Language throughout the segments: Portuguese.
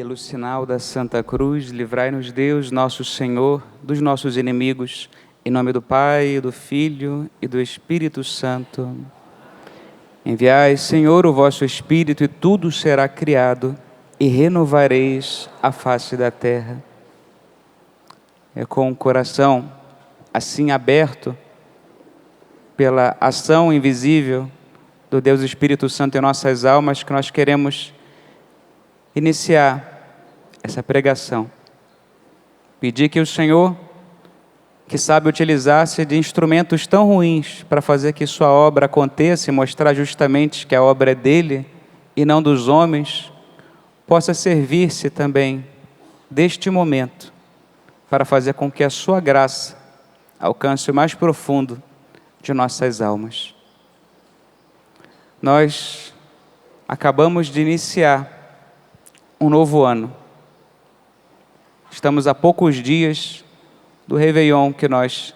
Pelo sinal da Santa Cruz, livrai-nos Deus, nosso Senhor, dos nossos inimigos, em nome do Pai, do Filho e do Espírito Santo. Enviai, Senhor, o vosso Espírito, e tudo será criado, e renovareis a face da terra. É com o coração assim aberto pela ação invisível do Deus Espírito Santo em nossas almas que nós queremos iniciar essa pregação. Pedir que o Senhor, que sabe utilizar-se de instrumentos tão ruins para fazer que sua obra aconteça e mostrar justamente que a obra é dele e não dos homens, possa servir-se também deste momento para fazer com que a sua graça alcance o mais profundo de nossas almas. Nós acabamos de iniciar um novo ano. Estamos a poucos dias do Réveillon que nós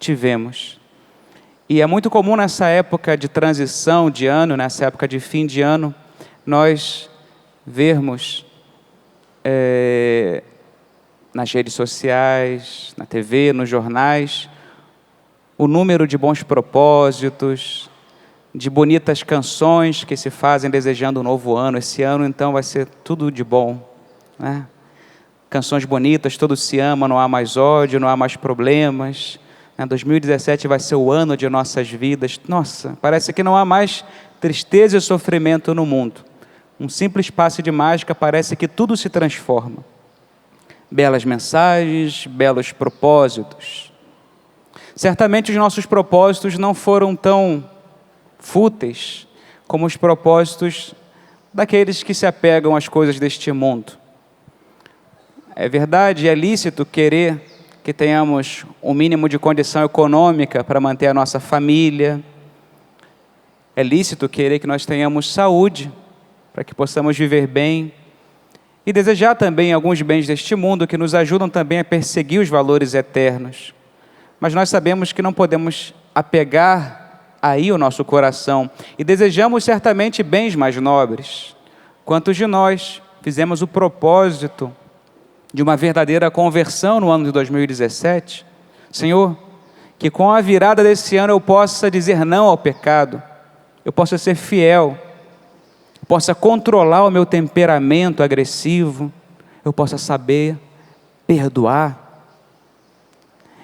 tivemos. E é muito comum nessa época de transição de ano, nessa época de fim de ano, nós vermos nas redes sociais, na TV, nos jornais, o número de bons propósitos, de bonitas canções que se fazem desejando um novo ano. Esse ano, então, vai ser tudo de bom, né? Canções bonitas, todos se amam, não há mais ódio, não há mais problemas. 2017 vai ser o ano de nossas vidas. Nossa, parece que não há mais tristeza e sofrimento no mundo. Um simples passe de mágica, parece que tudo se transforma. Belas mensagens, belos propósitos. Certamente os nossos propósitos não foram tão fúteis como os propósitos daqueles que se apegam às coisas deste mundo. É verdade, é lícito querer que tenhamos um mínimo de condição econômica para manter a nossa família. É lícito querer que nós tenhamos saúde para que possamos viver bem. E desejar também alguns bens deste mundo que nos ajudam também a perseguir os valores eternos. Mas nós sabemos que não podemos apegar aí o nosso coração, e desejamos certamente bens mais nobres. Quantos de nós fizemos o propósito de uma verdadeira conversão no ano de 2017? Senhor, que com a virada desse ano eu possa dizer não ao pecado, eu possa ser fiel, eu possa controlar o meu temperamento agressivo, eu possa saber perdoar,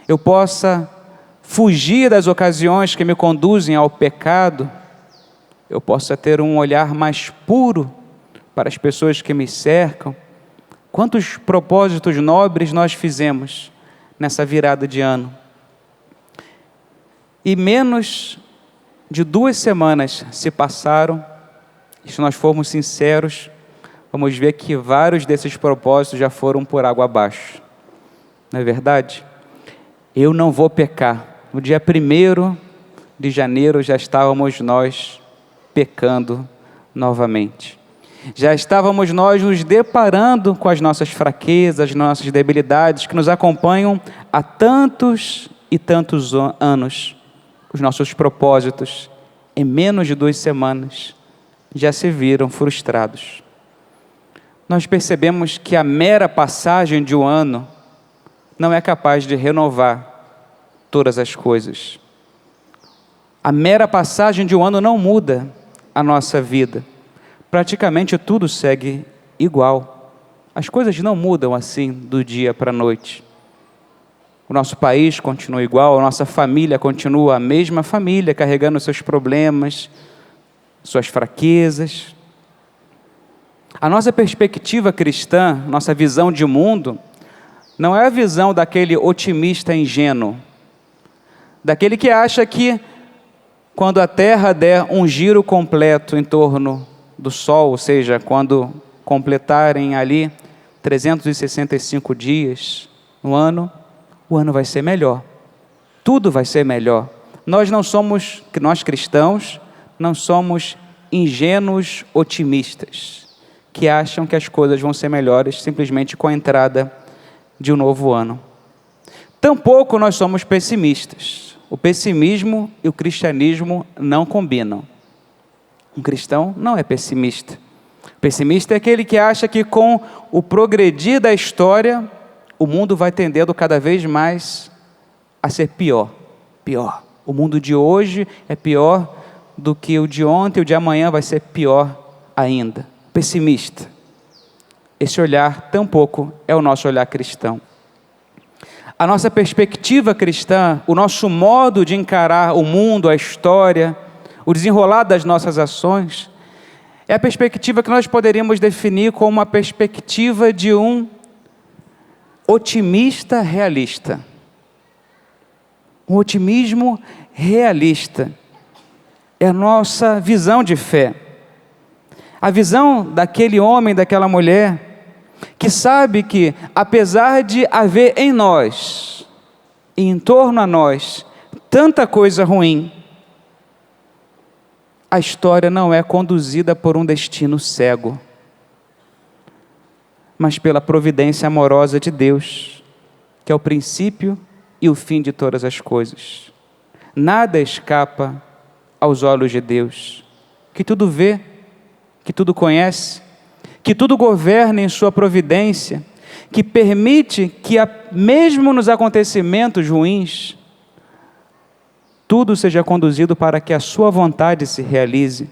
eu possa fugir das ocasiões que me conduzem ao pecado, eu possa ter um olhar mais puro para as pessoas que me cercam. Quantos propósitos nobres nós fizemos nessa virada de ano? E menos de 2 semanas se passaram, e se nós formos sinceros, vamos ver que vários desses propósitos já foram por água abaixo. Não é verdade? Eu não vou pecar. No dia 1º de janeiro já estávamos nós pecando novamente. Já estávamos nós nos deparando com as nossas fraquezas, as nossas debilidades que nos acompanham há tantos e tantos anos. Os nossos propósitos, em menos de 2 semanas, já se viram frustrados. Nós percebemos que a mera passagem de um ano não é capaz de renovar todas as coisas. A mera passagem de um ano não muda a nossa vida. Praticamente tudo segue igual. As coisas não mudam assim do dia para a noite. O nosso país continua igual, a nossa família continua a mesma família, carregando seus problemas, suas fraquezas. A nossa perspectiva cristã, nossa visão de mundo, não é a visão daquele otimista ingênuo, daquele que acha que quando a Terra der um giro completo em torno do Sol, ou seja, quando completarem ali 365 dias no ano, o ano vai ser melhor. Tudo vai ser melhor. Nós cristãos, não somos ingênuos otimistas, que acham que as coisas vão ser melhores simplesmente com a entrada de um novo ano. Tampouco nós somos pessimistas. O pessimismo e o cristianismo não combinam. Um cristão não é pessimista. Pessimista é aquele que acha que com o progredir da história, o mundo vai tendendo cada vez mais a ser pior. Pior. O mundo de hoje é pior do que o de ontem, o de amanhã vai ser pior ainda. Pessimista. Esse olhar tampouco é o nosso olhar cristão. A nossa perspectiva cristã, o nosso modo de encarar o mundo, a história, o desenrolar das nossas ações, é a perspectiva que nós poderíamos definir como uma perspectiva de um otimista realista. Um otimismo realista. É a nossa visão de fé. A visão daquele homem, daquela mulher, que sabe que, apesar de haver em nós, e em torno a nós, tanta coisa ruim, a história não é conduzida por um destino cego, mas pela providência amorosa de Deus, que é o princípio e o fim de todas as coisas. Nada escapa aos olhos de Deus, que tudo vê, que tudo conhece, que tudo governa em sua providência, que permite que, mesmo nos acontecimentos ruins, tudo seja conduzido para que a sua vontade se realize.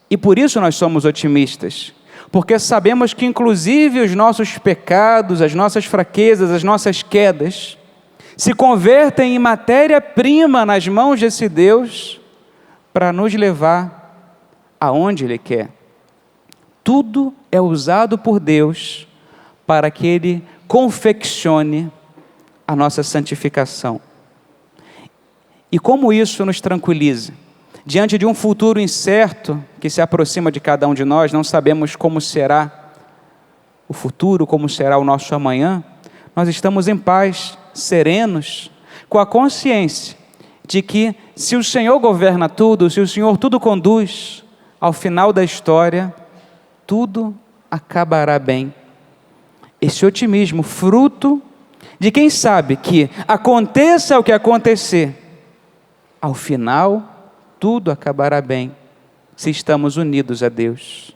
E por isso nós somos otimistas, porque sabemos que inclusive os nossos pecados, as nossas fraquezas, as nossas quedas, se convertem em matéria-prima nas mãos desse Deus, para nos levar aonde Ele quer. Tudo é usado por Deus para que Ele confeccione a nossa santificação. E como isso nos tranquiliza? Diante de um futuro incerto que se aproxima de cada um de nós, não sabemos como será o futuro, como será o nosso amanhã, nós estamos em paz, serenos, com a consciência de que se o Senhor governa tudo, se o Senhor tudo conduz, ao final da história, tudo acabará bem. Esse otimismo, fruto de quem sabe que aconteça o que acontecer, ao final, tudo acabará bem, se estamos unidos a Deus.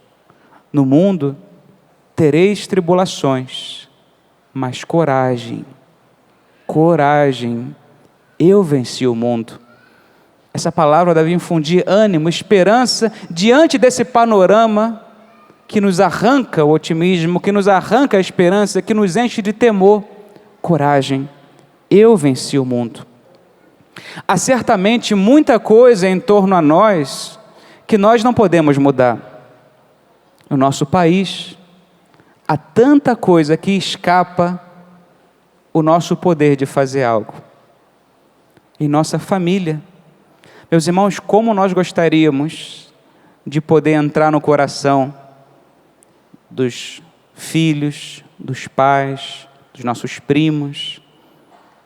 No mundo, tereis tribulações, mas coragem, coragem, eu venci o mundo. Essa palavra deve infundir ânimo, esperança, diante desse panorama que nos arranca o otimismo, que nos arranca a esperança, que nos enche de temor. Coragem, eu venci o mundo. Há certamente muita coisa em torno a nós que nós não podemos mudar. No nosso país, há tanta coisa que escapa o nosso poder de fazer algo. Em nossa família, meus irmãos, como nós gostaríamos de poder entrar no coração dos filhos, dos pais, dos nossos primos,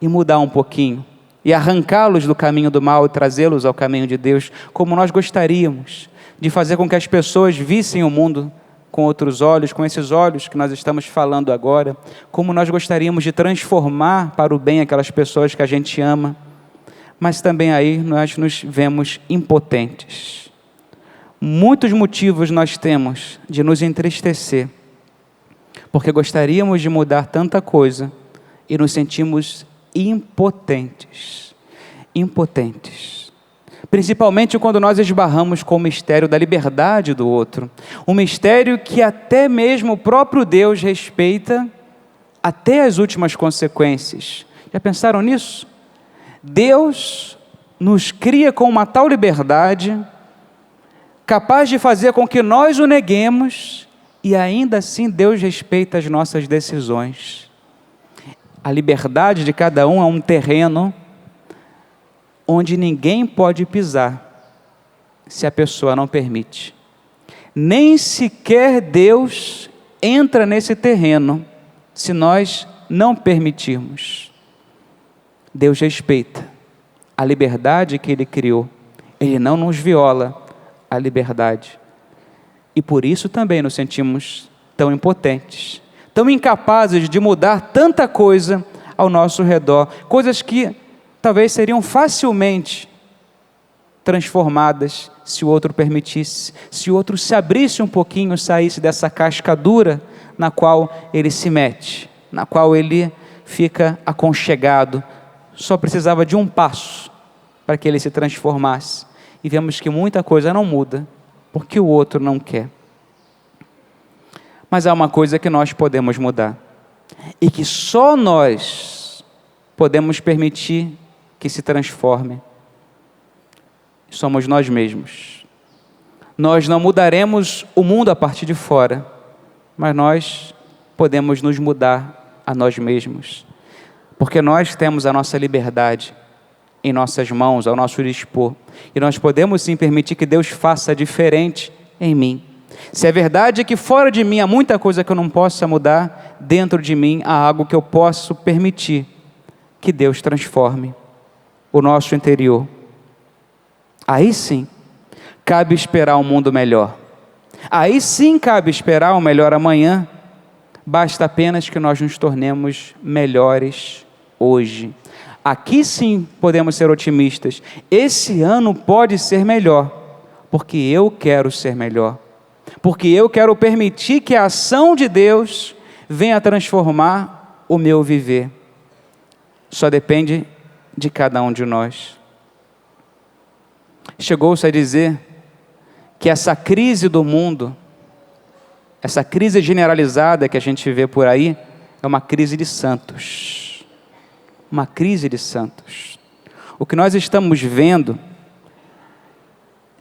e mudar um pouquinho, e arrancá-los do caminho do mal e trazê-los ao caminho de Deus, como nós gostaríamos de fazer com que as pessoas vissem o mundo com outros olhos, com esses olhos que nós estamos falando agora, como nós gostaríamos de transformar para o bem aquelas pessoas que a gente ama, mas também aí nós nos vemos impotentes. Muitos motivos nós temos de nos entristecer, porque gostaríamos de mudar tanta coisa e nos sentimos impotentes. Impotentes. Principalmente quando nós esbarramos com o mistério da liberdade do outro. Um mistério que até mesmo o próprio Deus respeita até as últimas consequências. Já pensaram nisso? Deus nos cria com uma tal liberdade, capaz de fazer com que nós o neguemos, e ainda assim Deus respeita as nossas decisões. A liberdade de cada um é um terreno onde ninguém pode pisar, se a pessoa não permite. Nem sequer Deus entra nesse terreno, se nós não permitirmos. Deus respeita a liberdade que Ele criou. Ele não nos viola a liberdade. E por isso também nos sentimos tão impotentes, tão incapazes de mudar tanta coisa ao nosso redor, coisas que talvez seriam facilmente transformadas se o outro permitisse, se o outro se abrisse um pouquinho, saísse dessa casca dura na qual ele se mete, na qual ele fica aconchegado. Só precisava de um passo para que ele se transformasse. E vemos que muita coisa não muda, porque o outro não quer. Mas há uma coisa que nós podemos mudar, e que só nós podemos permitir que se transforme. Somos nós mesmos. Nós não mudaremos o mundo a partir de fora, mas nós podemos nos mudar a nós mesmos, porque nós temos a nossa liberdade em nossas mãos, ao nosso dispor, e nós podemos sim permitir que Deus faça diferente em mim. Se é verdade que fora de mim há muita coisa que eu não possa mudar, dentro de mim há algo que eu posso permitir que Deus transforme o nosso interior. Aí sim, cabe esperar um mundo melhor. Aí sim cabe esperar um melhor amanhã. Basta apenas que nós nos tornemos melhores hoje. Aqui sim podemos ser otimistas. Esse ano pode ser melhor, porque eu quero ser melhor. Porque eu quero permitir que a ação de Deus venha transformar o meu viver. Só depende de cada um de nós. Chegou-se a dizer que essa crise do mundo, essa crise generalizada que a gente vê por aí, é uma crise de santos. Uma crise de santos. O que nós estamos vendo,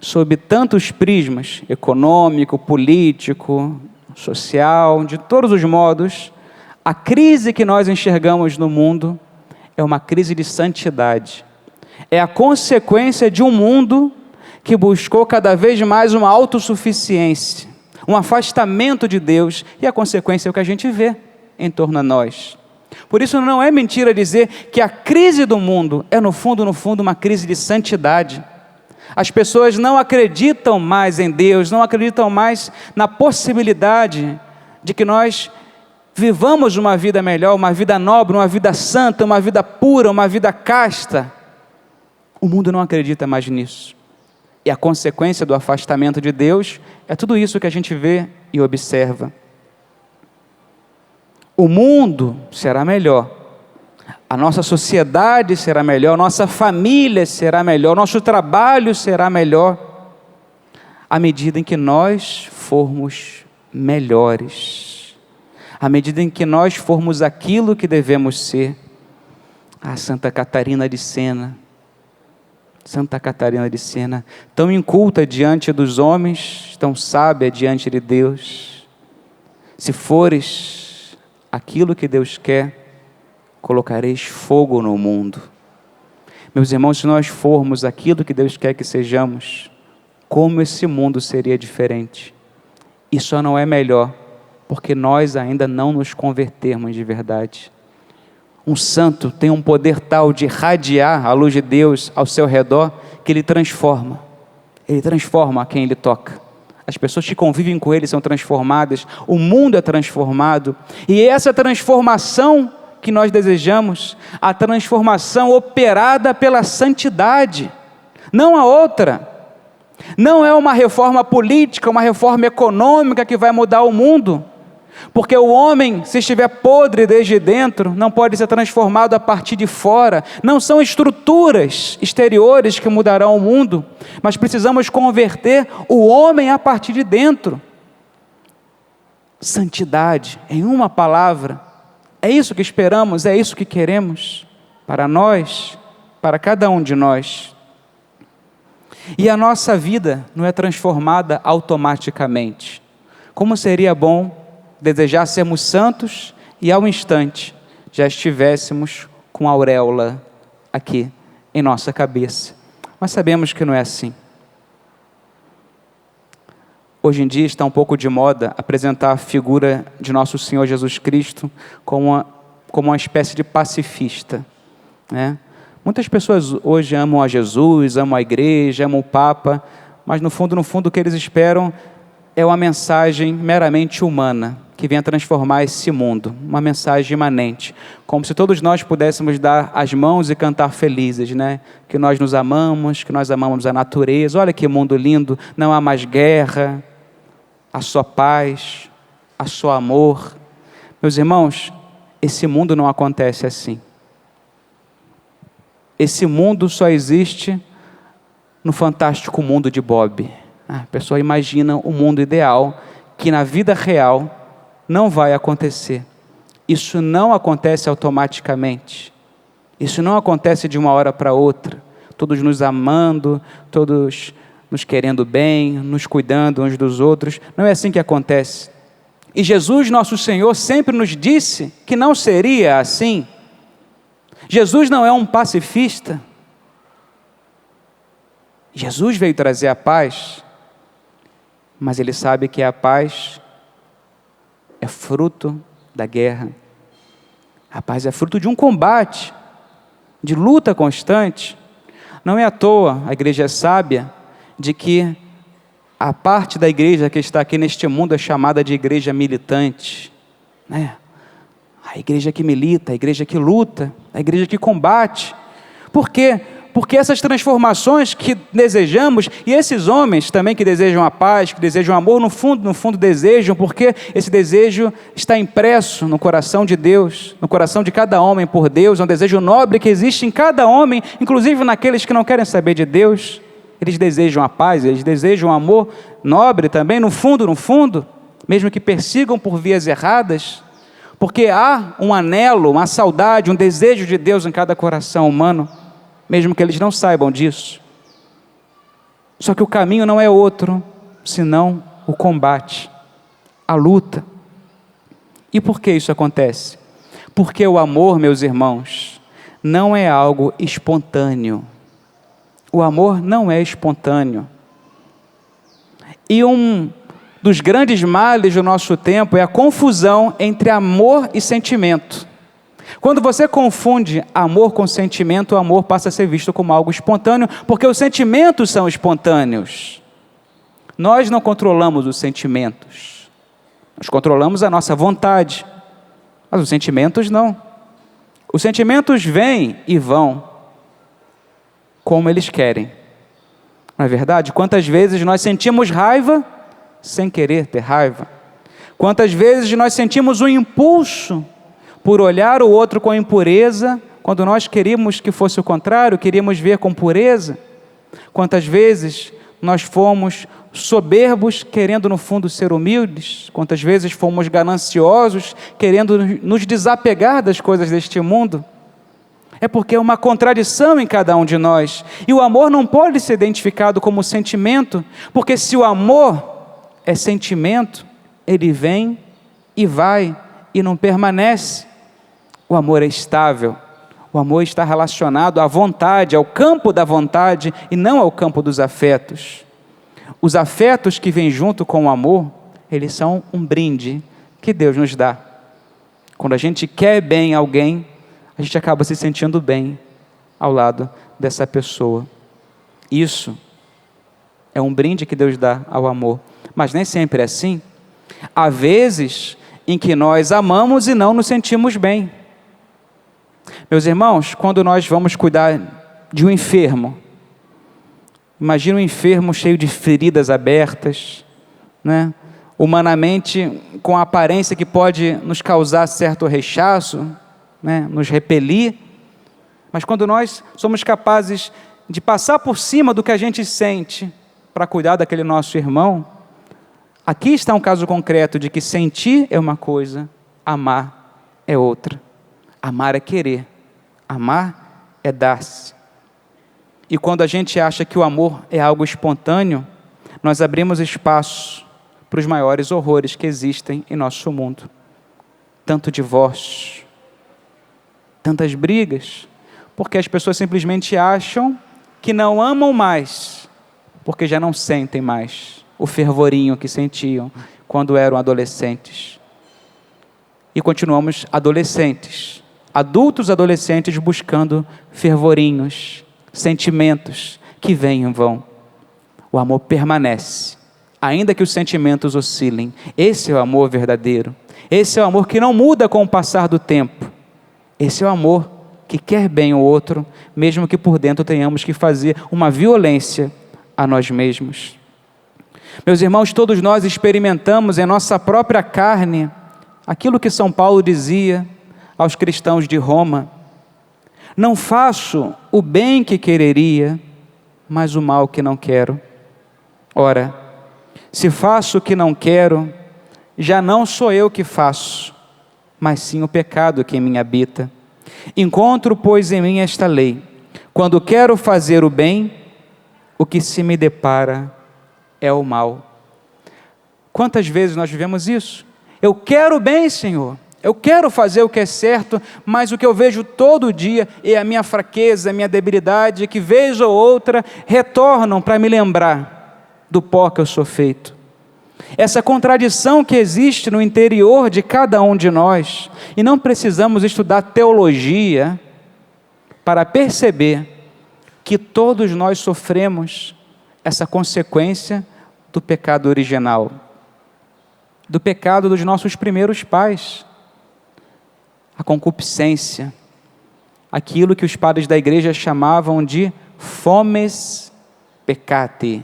sob tantos prismas, econômico, político, social, de todos os modos, a crise que nós enxergamos no mundo é uma crise de santidade. É a consequência de um mundo que buscou cada vez mais uma autossuficiência, um afastamento de Deus, e a consequência é o que a gente vê em torno a nós. Por isso não é mentira dizer que a crise do mundo é no fundo, uma crise de santidade. As pessoas não acreditam mais em Deus, não acreditam mais na possibilidade de que nós vivamos uma vida melhor, uma vida nobre, uma vida santa, uma vida pura, uma vida casta. O mundo não acredita mais nisso. E a consequência do afastamento de Deus é tudo isso que a gente vê e observa. O mundo será melhor, a nossa sociedade será melhor, nossa família será melhor, nosso trabalho será melhor, à medida em que nós formos melhores, à medida em que nós formos aquilo que devemos ser. Santa Catarina de Sena, tão inculta diante dos homens, tão sábia diante de Deus. Se fores aquilo que Deus quer, colocareis fogo no mundo. Meus irmãos, se nós formos aquilo que Deus quer que sejamos, como esse mundo seria diferente? E só não é melhor, porque nós ainda não nos convertermos de verdade. Um santo tem um poder tal de irradiar a luz de Deus ao seu redor, que ele transforma a quem ele toca. As pessoas que convivem com ele são transformadas, o mundo é transformado, e essa transformação que nós desejamos, a transformação operada pela santidade, não a outra. Não é uma reforma política, uma reforma econômica que vai mudar o mundo, porque o homem, se estiver podre desde dentro, não pode ser transformado a partir de fora. Não são estruturas exteriores que mudarão o mundo, mas precisamos converter o homem a partir de dentro. Santidade, em uma palavra, é isso que esperamos, é isso que queremos para nós, para cada um de nós. E a nossa vida não é transformada automaticamente. Como seria bom desejar sermos santos e ao instante já estivéssemos com a auréola aqui em nossa cabeça. Mas sabemos que não é assim. Hoje em dia está um pouco de moda apresentar a figura de nosso Senhor Jesus Cristo como uma espécie de pacifista, né? Muitas pessoas hoje amam a Jesus, amam a igreja, amam o Papa, mas no fundo o que eles esperam é uma mensagem meramente humana, que vem a transformar esse mundo, uma mensagem imanente, como se todos nós pudéssemos dar as mãos e cantar felizes, né? Que nós nos amamos, que nós amamos a natureza, olha que mundo lindo, não há mais guerra, há só paz, há só amor. Meus irmãos, esse mundo não acontece assim. Esse mundo só existe no fantástico mundo de Bob. A pessoa imagina o mundo ideal, que na vida real não vai acontecer. Isso não acontece automaticamente. Isso não acontece de uma hora para outra. Todos nos amando, todos nos querendo bem, nos cuidando uns dos outros. Não é assim que acontece. E Jesus, nosso Senhor, sempre nos disse que não seria assim. Jesus não é um pacifista. Jesus veio trazer a paz, mas Ele sabe que a paz é fruto da guerra. A paz é fruto de um combate, de luta constante. Não é à toa, a igreja é sábia, de que a parte da igreja que está aqui neste mundo é chamada de igreja militante, né? A igreja que milita, a igreja que luta, a igreja que combate. Por quê? Porque essas transformações que desejamos, e esses homens também que desejam a paz, que desejam o amor, no fundo desejam, porque esse desejo está impresso no coração de Deus, no coração de cada homem por Deus, é um desejo nobre que existe em cada homem, inclusive naqueles que não querem saber de Deus. Eles desejam a paz, eles desejam o amor nobre também, no fundo, mesmo que persigam por vias erradas, porque há um anelo, uma saudade, um desejo de Deus em cada coração humano, mesmo que eles não saibam disso. Só que o caminho não é outro, senão o combate, a luta. E por que isso acontece? Porque o amor, meus irmãos, não é algo espontâneo. O amor não é espontâneo. E um dos grandes males do nosso tempo é a confusão entre amor e sentimento. Quando você confunde amor com sentimento, o amor passa a ser visto como algo espontâneo, porque os sentimentos são espontâneos. Nós não controlamos os sentimentos. Nós controlamos a nossa vontade, mas os sentimentos não. Os sentimentos vêm e vão como eles querem. Não é verdade? Quantas vezes nós sentimos raiva sem querer ter raiva? Quantas vezes nós sentimos um impulso por olhar o outro com impureza, quando nós queríamos que fosse o contrário, queríamos ver com pureza? Quantas vezes nós fomos soberbos, querendo no fundo ser humildes? Quantas vezes fomos gananciosos, querendo nos desapegar das coisas deste mundo? É porque é uma contradição em cada um de nós. E o amor não pode ser identificado como sentimento, porque se o amor é sentimento, ele vem e vai e não permanece. O amor é estável. O amor está relacionado à vontade, ao campo da vontade e não ao campo dos afetos. Os afetos que vêm junto com o amor, eles são um brinde que Deus nos dá. Quando a gente quer bem alguém, a gente acaba se sentindo bem ao lado dessa pessoa. Isso é um brinde que Deus dá ao amor. Mas nem sempre é assim. Há vezes em que nós amamos e não nos sentimos bem. Meus irmãos, quando nós vamos cuidar de um enfermo, imagina um enfermo cheio de feridas abertas, né? Humanamente, com a aparência que pode nos causar certo rechaço, né? Nos repelir, mas quando nós somos capazes de passar por cima do que a gente sente para cuidar daquele nosso irmão, aqui está um caso concreto de que sentir é uma coisa, amar é outra. Amar é querer, amar é dar-se. E quando a gente acha que o amor é algo espontâneo, nós abrimos espaço para os maiores horrores que existem em nosso mundo. Tanto divórcio, tantas brigas, porque as pessoas simplesmente acham que não amam mais, porque já não sentem mais o fervorinho que sentiam quando eram adolescentes. E continuamos adolescentes, adultos adolescentes buscando fervorinhos, sentimentos que vêm e vão. O amor permanece, ainda que os sentimentos oscilem. Esse é o amor verdadeiro. Esse é o amor que não muda com o passar do tempo. Esse é o amor que quer bem o outro, mesmo que por dentro tenhamos que fazer uma violência a nós mesmos. Meus irmãos, todos nós experimentamos em nossa própria carne aquilo que São Paulo dizia aos cristãos de Roma: não faço o bem que quereria, mas o mal que não quero. Ora, se faço o que não quero, já não sou eu que faço, mas sim o pecado que em mim habita. Encontro, pois, em mim esta lei: quando quero fazer o bem, o que se me depara é o mal. Quantas vezes nós vivemos isso? Eu quero o bem, Senhor, eu quero fazer o que é certo, mas o que eu vejo todo dia é a minha fraqueza, a minha debilidade, que vez ou outra retornam para me lembrar do pó que eu sou feito. Essa contradição que existe no interior de cada um de nós, e não precisamos estudar teologia para perceber que todos nós sofremos essa consequência do pecado original, do pecado dos nossos primeiros pais, a concupiscência, aquilo que os padres da igreja chamavam de fomes peccati,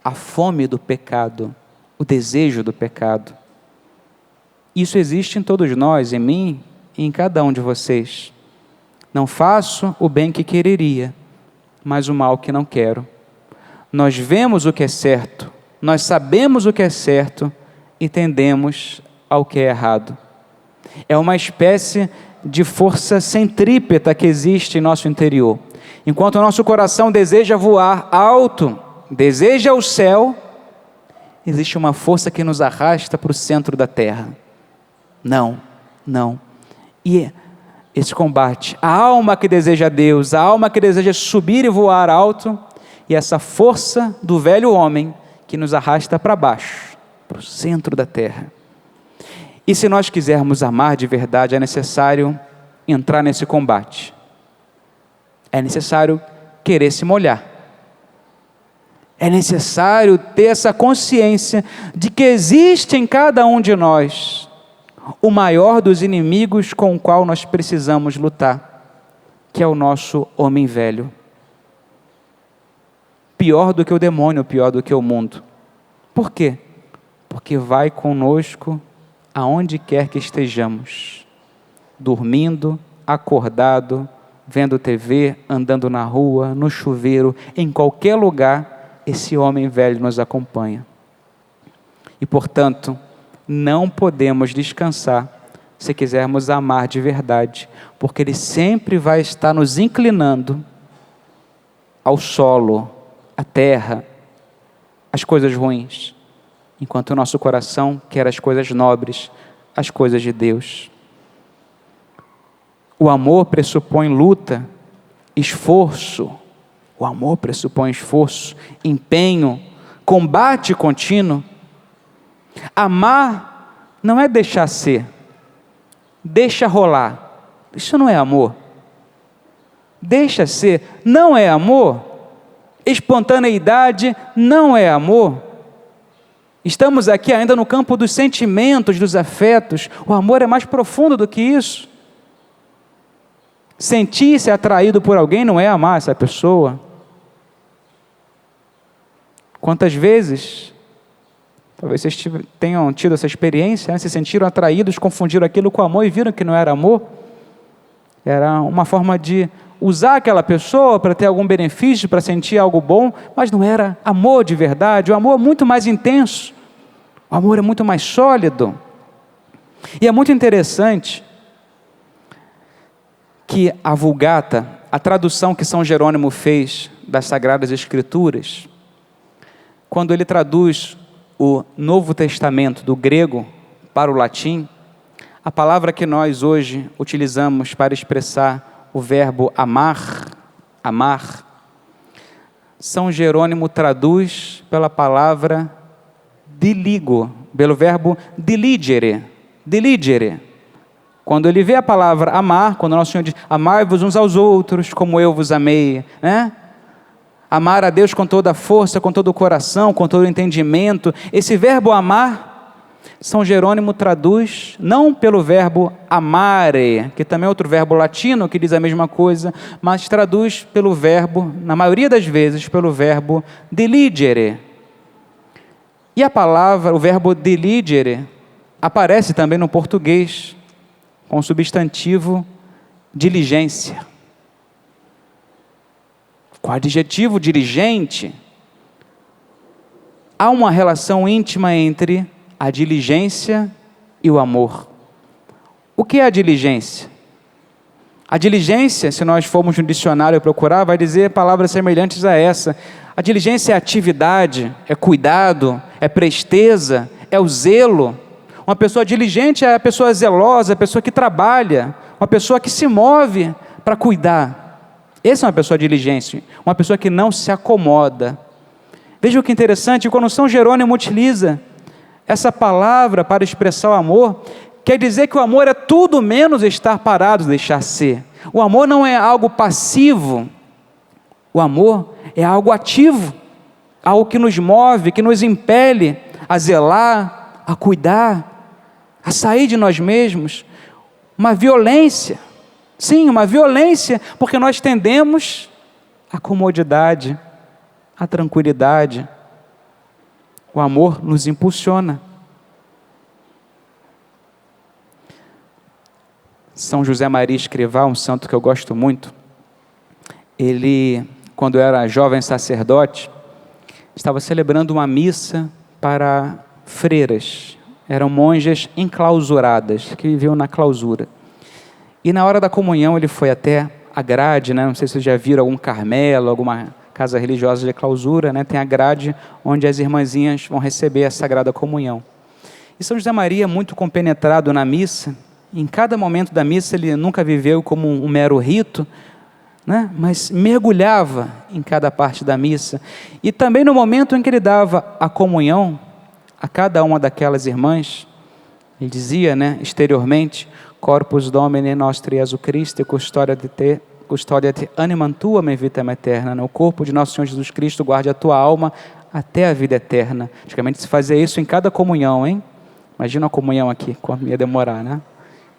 a fome do pecado, o desejo do pecado. Isso existe em todos nós, em mim e em cada um de vocês. Não faço o bem que quereria, mas o mal que não quero. Nós vemos o que é certo, nós sabemos o que é certo e tendemos ao que é errado. É uma espécie de força centrípeta que existe em nosso interior. Enquanto o nosso coração deseja voar alto, deseja o céu, existe uma força que nos arrasta para o centro da terra. Não. E esse combate, a alma que deseja Deus, a alma que deseja subir e voar alto, e essa força do velho homem que nos arrasta para baixo, para o centro da terra. E se nós quisermos amar de verdade, é necessário entrar nesse combate. É necessário querer se molhar. É necessário ter essa consciência de que existe em cada um de nós o maior dos inimigos com o qual nós precisamos lutar, que é o nosso homem velho. Pior do que o demônio, pior do que o mundo. Por quê? Porque vai conosco aonde quer que estejamos, dormindo, acordado, vendo TV, andando na rua, no chuveiro, em qualquer lugar, esse homem velho nos acompanha. E, portanto, não podemos descansar se quisermos amar de verdade, porque ele sempre vai estar nos inclinando ao solo, à terra, às coisas ruins, enquanto o nosso coração quer as coisas nobres, as coisas de Deus. O amor pressupõe luta, esforço. O amor pressupõe esforço, empenho, combate contínuo. Amar não é deixar ser, deixa rolar. Isso não é amor. Deixa ser não é amor. Espontaneidade não é amor. Estamos aqui ainda no campo dos sentimentos, dos afetos. O amor é mais profundo do que isso. Sentir-se atraído por alguém não é amar essa pessoa. Quantas vezes, talvez vocês tenham tido essa experiência, se sentiram atraídos, confundiram aquilo com amor e viram que não era amor? Era uma forma de usar aquela pessoa para ter algum benefício, para sentir algo bom, mas não era amor de verdade. O amor é muito mais intenso, o amor é muito mais sólido. E é muito interessante que a Vulgata, a tradução que São Jerônimo fez das Sagradas Escrituras, quando ele traduz o Novo Testamento do grego para o latim, a palavra que nós hoje utilizamos para expressar o verbo amar, São Jerônimo traduz pela palavra diligo, pelo verbo diligere. Quando ele vê a palavra amar, quando o nosso Senhor diz, amai-vos uns aos outros, como eu vos amei, né? Amar a Deus com toda a força, com todo o coração, com todo o entendimento. Esse verbo amar, São Jerônimo traduz não pelo verbo amare, que também é outro verbo latino que diz a mesma coisa, mas traduz pelo verbo, na maioria das vezes, pelo verbo diligere. E a palavra, o verbo diligere, aparece também no português, com o substantivo diligência. Com o adjetivo diligente, há uma relação íntima entre a diligência e o amor. O que é a diligência? A diligência, se nós formos no dicionário procurar, vai dizer palavras semelhantes a essa. A diligência é atividade, é cuidado, é presteza, é o zelo. Uma pessoa diligente é a pessoa zelosa, a pessoa que trabalha, uma pessoa que se move para cuidar. Essa é uma pessoa diligente, uma pessoa que não se acomoda. Veja o que interessante, quando São Jerônimo utiliza essa palavra para expressar o amor, quer dizer que o amor é tudo menos estar parado, deixar ser. O amor não é algo passivo, o amor é algo ativo, algo que nos move, que nos impele a zelar, a cuidar, a sair de nós mesmos. Uma violência. Sim, uma violência, porque nós tendemos à comodidade, à tranquilidade. O amor nos impulsiona. São José Maria Escrivá, um santo que eu gosto muito, ele, quando era jovem sacerdote, estava celebrando uma missa para freiras. Eram monjas enclausuradas, que viviam na clausura. E na hora da comunhão ele foi até a grade, né? Não sei se vocês já viram algum Carmelo, alguma casa religiosa de clausura, né? Tem a grade onde as irmãzinhas vão receber a Sagrada Comunhão. E São José Maria, muito compenetrado na missa, em cada momento da missa ele nunca viveu como um mero rito, né? Mas mergulhava em cada parte da missa. E também no momento em que ele dava a comunhão a cada uma daquelas irmãs, ele dizia, né, exteriormente: Corpus Domini nostri Jesu Christi, custodia te animam tuam e vitam aeterna. O corpo de nosso Senhor Jesus Cristo guarde a tua alma até a vida eterna. Antigamente se fazia isso em cada comunhão, hein? Imagina a comunhão aqui, como ia demorar, né?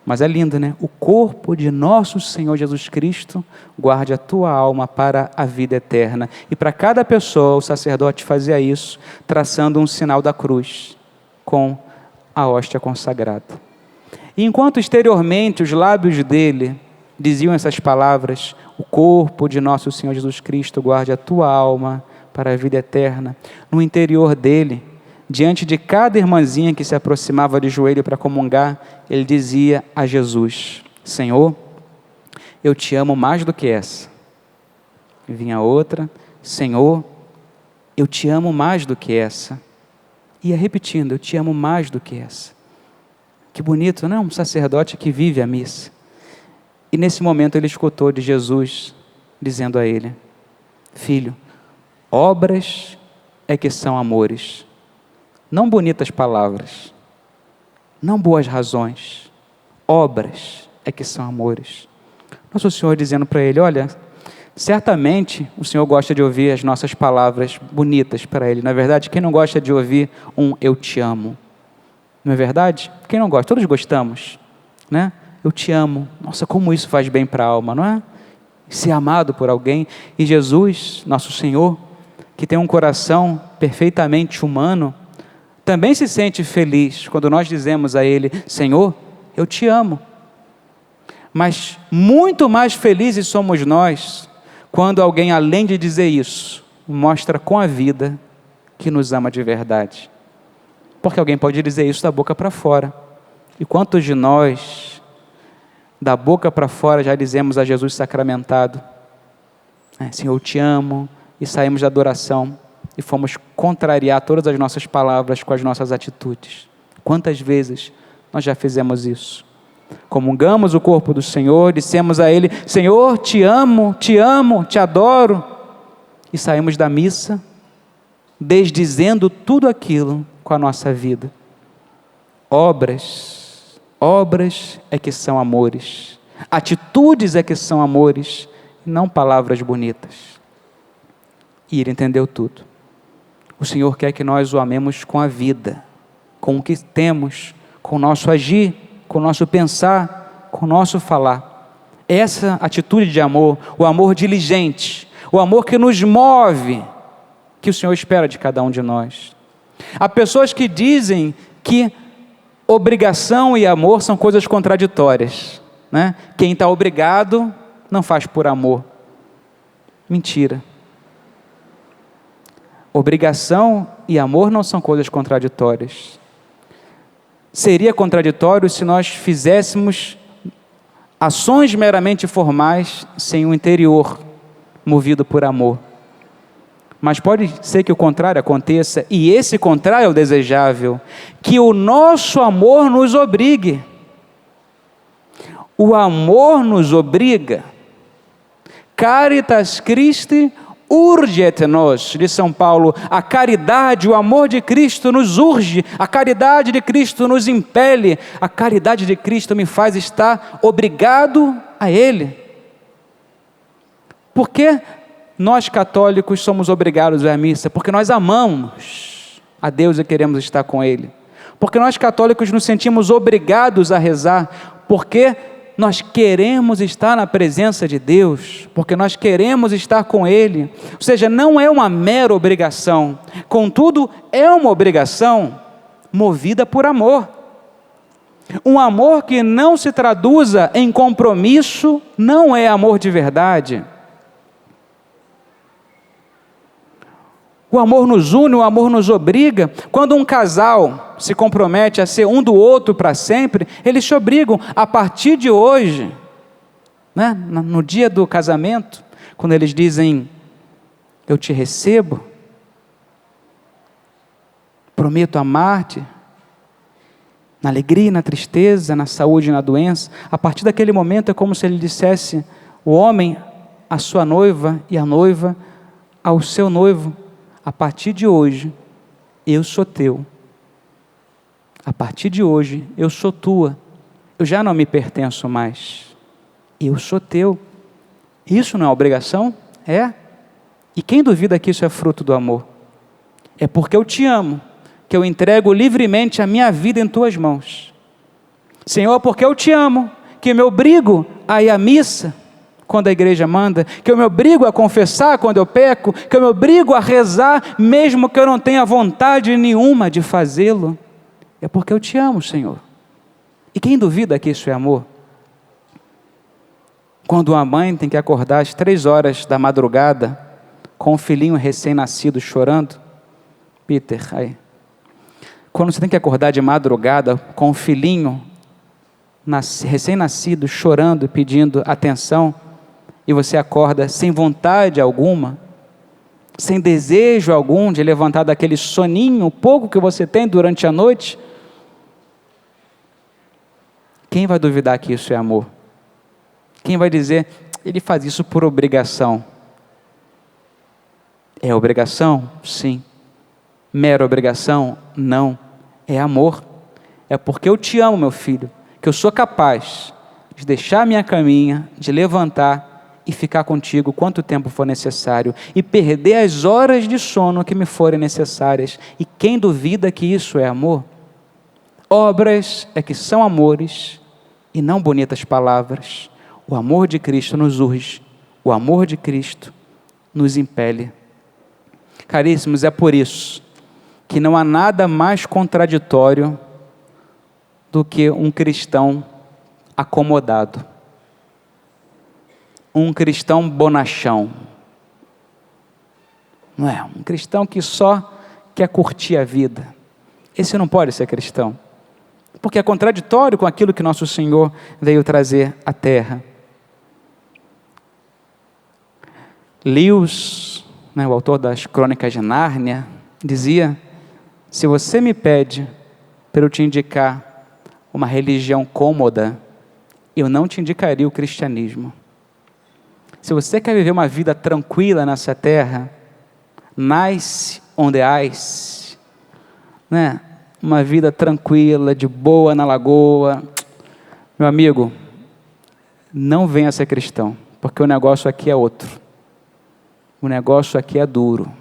Mas é lindo, né? O corpo de nosso Senhor Jesus Cristo guarde a tua alma para a vida eterna. E para cada pessoa, o sacerdote fazia isso, traçando um sinal da cruz com a hóstia consagrada. E enquanto exteriormente os lábios dele diziam essas palavras: o corpo de nosso Senhor Jesus Cristo guarde a tua alma para a vida eterna, no interior dele, diante de cada irmãzinha que se aproximava de joelho para comungar, ele dizia a Jesus: Senhor, eu te amo mais do que essa. E vinha outra: Senhor, eu te amo mais do que essa. Ia repetindo: eu te amo mais do que essa. Que bonito, não é? Um sacerdote que vive a missa. E nesse momento ele escutou de Jesus, dizendo a ele: Filho, obras é que são amores. Não bonitas palavras, não boas razões. Obras é que são amores. Nosso Senhor dizendo para ele: olha, certamente o Senhor gosta de ouvir as nossas palavras bonitas para ele. Na verdade, quem não gosta de ouvir um eu te amo? Não é verdade? Quem não gosta? Todos gostamos, né? Eu te amo. Nossa, como isso faz bem para a alma, não é? Ser amado por alguém. E Jesus, nosso Senhor, que tem um coração perfeitamente humano, também se sente feliz quando nós dizemos a Ele: Senhor, eu te amo. Mas muito mais felizes somos nós quando alguém, além de dizer isso, mostra com a vida que nos ama de verdade. Porque alguém pode dizer isso da boca para fora. E quantos de nós, da boca para fora, já dizemos a Jesus sacramentado: Senhor, eu te amo, e saímos da adoração e fomos contrariar todas as nossas palavras com as nossas atitudes. Quantas vezes nós já fizemos isso? Comungamos o corpo do Senhor, dissemos a Ele: Senhor, te amo, te adoro, e saímos da missa desdizendo tudo aquilo com a nossa vida. Obras é que são amores, atitudes é que são amores, não palavras bonitas. e Ele entendeu tudo. O Senhor quer que nós o amemos com a vida, com o que temos, com o nosso agir, com o nosso pensar, com o nosso falar. Essa atitude de amor, o amor diligente, o amor que nos move, que o Senhor espera de cada um de nós. Há pessoas que dizem que obrigação e amor são coisas contraditórias, né? Quem está obrigado não faz por amor. Mentira. Obrigação e amor não são coisas contraditórias. Seria contraditório se nós fizéssemos ações meramente formais sem o interior movido por amor. Mas pode ser que o contrário aconteça, e esse contrário é o desejável, que o nosso amor nos obrigue. O amor nos obriga. Caritas Christi urget nos, de São Paulo. A caridade, o amor de Cristo nos urge, a caridade de Cristo nos impele, a caridade de Cristo me faz estar obrigado a Ele. Por que nós católicos somos obrigados a ir à missa? Porque nós amamos a Deus e queremos estar com Ele. Porque nós católicos nos sentimos obrigados a rezar, porque nós queremos estar na presença de Deus, porque nós queremos estar com Ele. Ou seja, não é uma mera obrigação, contudo, é uma obrigação movida por amor. Um amor que não se traduza em compromisso não é amor de verdade. O amor nos une, o amor nos obriga. Quando um casal se compromete a ser um do outro para sempre, eles se obrigam a partir de hoje, né? No dia do casamento, quando eles dizem, eu te recebo, prometo amar-te, na alegria e na tristeza, na saúde e na doença. A partir daquele momento é como se ele dissesse, o homem à sua noiva e a noiva ao seu noivo, a partir de hoje, eu sou teu. A partir de hoje, eu sou tua. Eu já não me pertenço mais. Eu sou teu. Isso não é obrigação? É. E quem duvida que isso é fruto do amor? É porque eu te amo, que eu entrego livremente a minha vida em tuas mãos. Senhor, porque eu te amo, que eu me obrigo a ir à missa, quando a igreja manda, que eu me obrigo a confessar quando eu peco, que eu me obrigo a rezar, mesmo que eu não tenha vontade nenhuma de fazê-lo, é porque eu te amo, Senhor. E quem duvida que isso é amor? Quando uma mãe tem que acordar às 3 horas da madrugada, com um filhinho recém-nascido chorando, Peter, aí. Quando você tem que acordar de madrugada, com um filhinho recém-nascido chorando, pedindo atenção, e você acorda sem vontade alguma, sem desejo algum de levantar daquele soninho, pouco que você tem durante a noite, quem vai duvidar que isso é amor? Quem vai dizer, ele faz isso por obrigação? É obrigação? Sim. Mera obrigação? Não. É amor. É porque eu te amo, meu filho, que eu sou capaz de deixar minha caminha, de levantar e ficar contigo quanto tempo for necessário, e perder as horas de sono que me forem necessárias. E quem duvida que isso é amor? Obras é que são amores, e não bonitas palavras. O amor de Cristo nos urge, o amor de Cristo nos impele. Caríssimos, é por isso que não há nada mais contraditório do que um cristão acomodado. Um cristão bonachão. Não é? Um cristão que só quer curtir a vida. Esse não pode ser cristão. Porque é contraditório com aquilo que nosso Senhor veio trazer à terra. Lewis, né, o autor das Crônicas de Nárnia, dizia, se você me pede para eu te indicar uma religião cômoda, eu não te indicaria o cristianismo. Se você quer viver uma vida tranquila nessa terra, nice on the ice, né? Uma vida tranquila, de boa na lagoa, meu amigo, não venha ser cristão, porque o negócio aqui é outro. O negócio aqui é duro.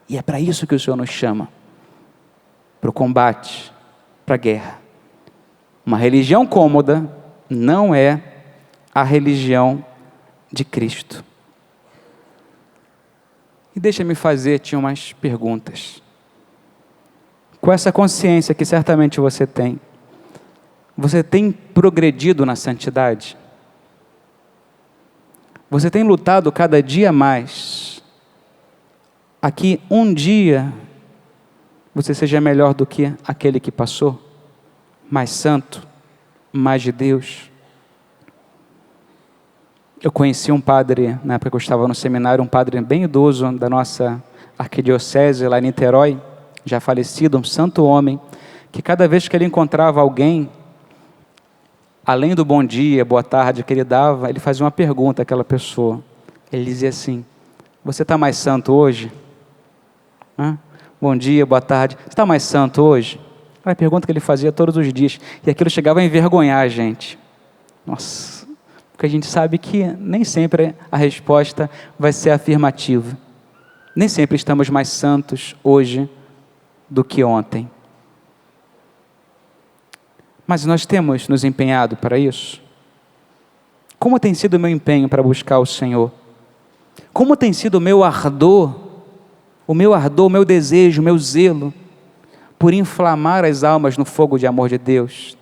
E é para isso que o Senhor nos chama. Para o combate, para a guerra. Uma religião cômoda não é a religião de Cristo. E deixa-me fazer-te umas perguntas. Com essa consciência que certamente você tem progredido na santidade? Você tem lutado cada dia mais, a que um dia você seja melhor do que aquele que passou? Mais santo, mais de Deus? Eu conheci um padre, na época que eu estava no seminário, um padre bem idoso da nossa arquidiocese lá em Niterói, já falecido, um santo homem, que cada vez que ele encontrava alguém, além do bom dia, boa tarde que ele dava, ele fazia uma pergunta àquela pessoa. Ele dizia assim: você está mais santo hoje? Bom dia, boa tarde. Você está mais santo hoje? Era a pergunta que ele fazia todos os dias. E aquilo chegava a envergonhar a gente. Nossa, porque a gente sabe que nem sempre a resposta vai ser afirmativa. Nem sempre estamos mais santos hoje do que ontem. Mas nós temos nos empenhado para isso? Como tem sido o meu empenho para buscar o Senhor? Como tem sido o meu ardor, o meu desejo, o meu zelo, por inflamar as almas no fogo de amor de Deus?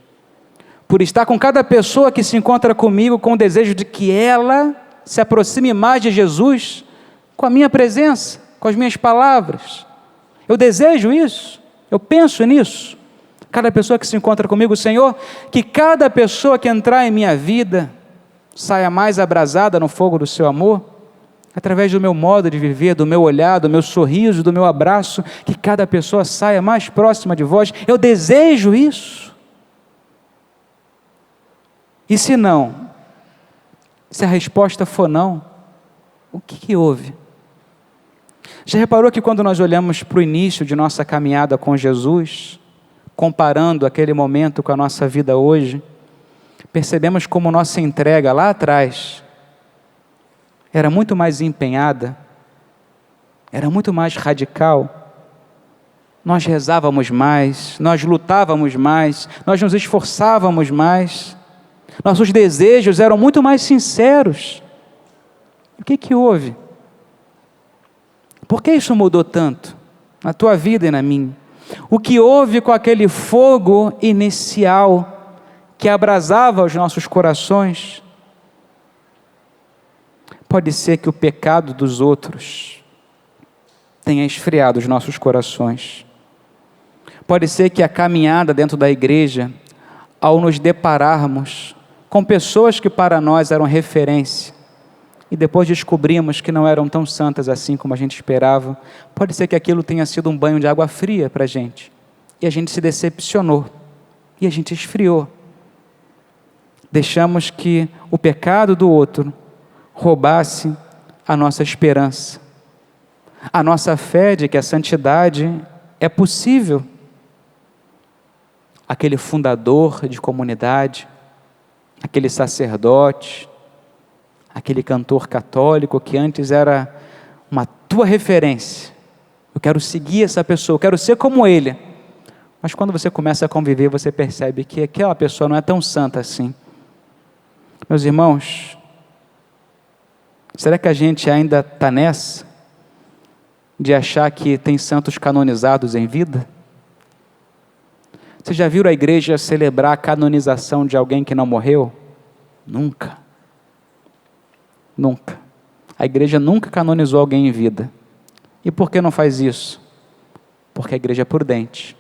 Por estar com cada pessoa que se encontra comigo com o desejo de que ela se aproxime mais de Jesus, com a minha presença, com as minhas palavras. Eu desejo isso, eu penso nisso. Cada pessoa que se encontra comigo, Senhor, que cada pessoa que entrar em minha vida saia mais abrasada no fogo do seu amor, através do meu modo de viver, do meu olhar, do meu sorriso, do meu abraço, que cada pessoa saia mais próxima de vós. Eu desejo isso. E se não, se a resposta for não, o que houve? Já reparou que quando nós olhamos para o início de nossa caminhada com Jesus, comparando aquele momento com a nossa vida hoje, percebemos como nossa entrega lá atrás era muito mais empenhada, era muito mais radical. Nós rezávamos mais, nós lutávamos mais, nós nos esforçávamos mais, nossos desejos eram muito mais sinceros. O que houve? Por que isso mudou tanto na tua vida e na minha? O que houve com aquele fogo inicial que abrasava os nossos corações? Pode ser que o pecado dos outros tenha esfriado os nossos corações. Pode ser que a caminhada dentro da igreja, ao nos depararmos com pessoas que para nós eram referência, e depois descobrimos que não eram tão santas assim como a gente esperava, pode ser que aquilo tenha sido um banho de água fria para a gente, e a gente se decepcionou, e a gente esfriou. Deixamos que o pecado do outro roubasse a nossa esperança, a nossa fé de que a santidade é possível. Aquele fundador de comunidade, aquele sacerdote, aquele cantor católico que antes era uma tua referência. Eu quero seguir essa pessoa, eu quero ser como ele. Mas quando você começa a conviver, você percebe que aquela pessoa não é tão santa assim. Meus irmãos, será que a gente ainda está nessa de achar que tem santos canonizados em vida? Vocês já viram a igreja celebrar a canonização de alguém que não morreu? Nunca. Nunca. A igreja nunca canonizou alguém em vida. E por que não faz isso? Porque a igreja é prudente.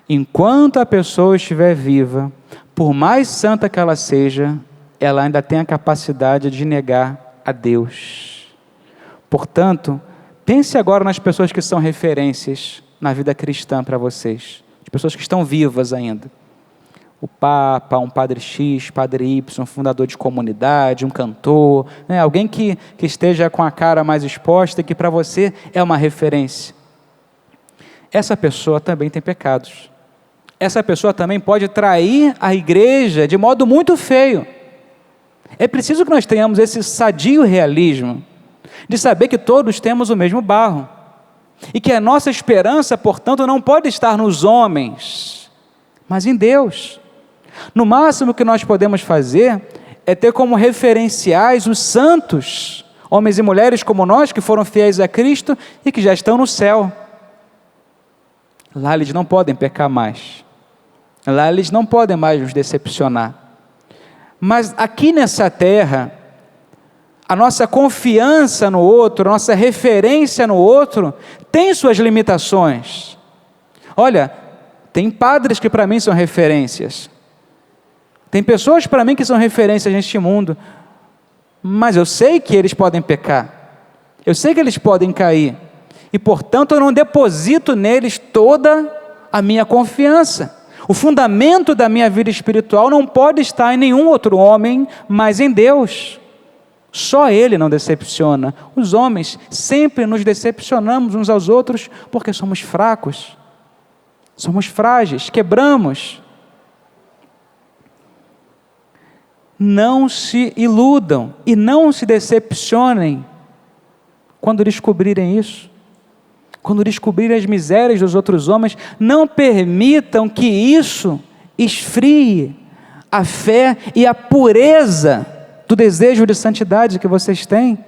Enquanto a pessoa estiver viva, por mais santa que ela seja, ela ainda tem a capacidade de negar a Deus. Portanto, pense agora nas pessoas que são referências na vida cristã para vocês. As pessoas que estão vivas ainda. O Papa, um Padre X, Padre Y, um fundador de comunidade, um cantor, alguém que esteja com a cara mais exposta e que para você é uma referência. Essa pessoa também tem pecados. Essa pessoa também pode trair a igreja de modo muito feio. É preciso que nós tenhamos esse sadio realismo de saber que todos temos o mesmo barro e que a nossa esperança, portanto, não pode estar nos homens, mas em Deus. No máximo que nós podemos fazer é ter como referenciais os santos, homens e mulheres como nós, que foram fiéis a Cristo e que já estão no céu. Lá eles não podem pecar mais. Lá eles não podem mais nos decepcionar. Mas aqui nessa terra, a nossa confiança no outro, a nossa referência no outro, tem suas limitações. Olha, tem padres que para mim são referências. Tem pessoas para mim que são referências neste mundo. Mas eu sei que eles podem pecar. Eu sei que eles podem cair. E, portanto, eu não deposito neles toda a minha confiança. O fundamento da minha vida espiritual não pode estar em nenhum outro homem, mas em Deus. Só Ele não decepciona. Os homens sempre nos decepcionamos uns aos outros porque somos fracos, somos frágeis, quebramos. Não se iludam e não se decepcionem quando descobrirem isso. Quando descobrirem as misérias dos outros homens, não permitam que isso esfrie a fé e a pureza do desejo de santidade que vocês têm.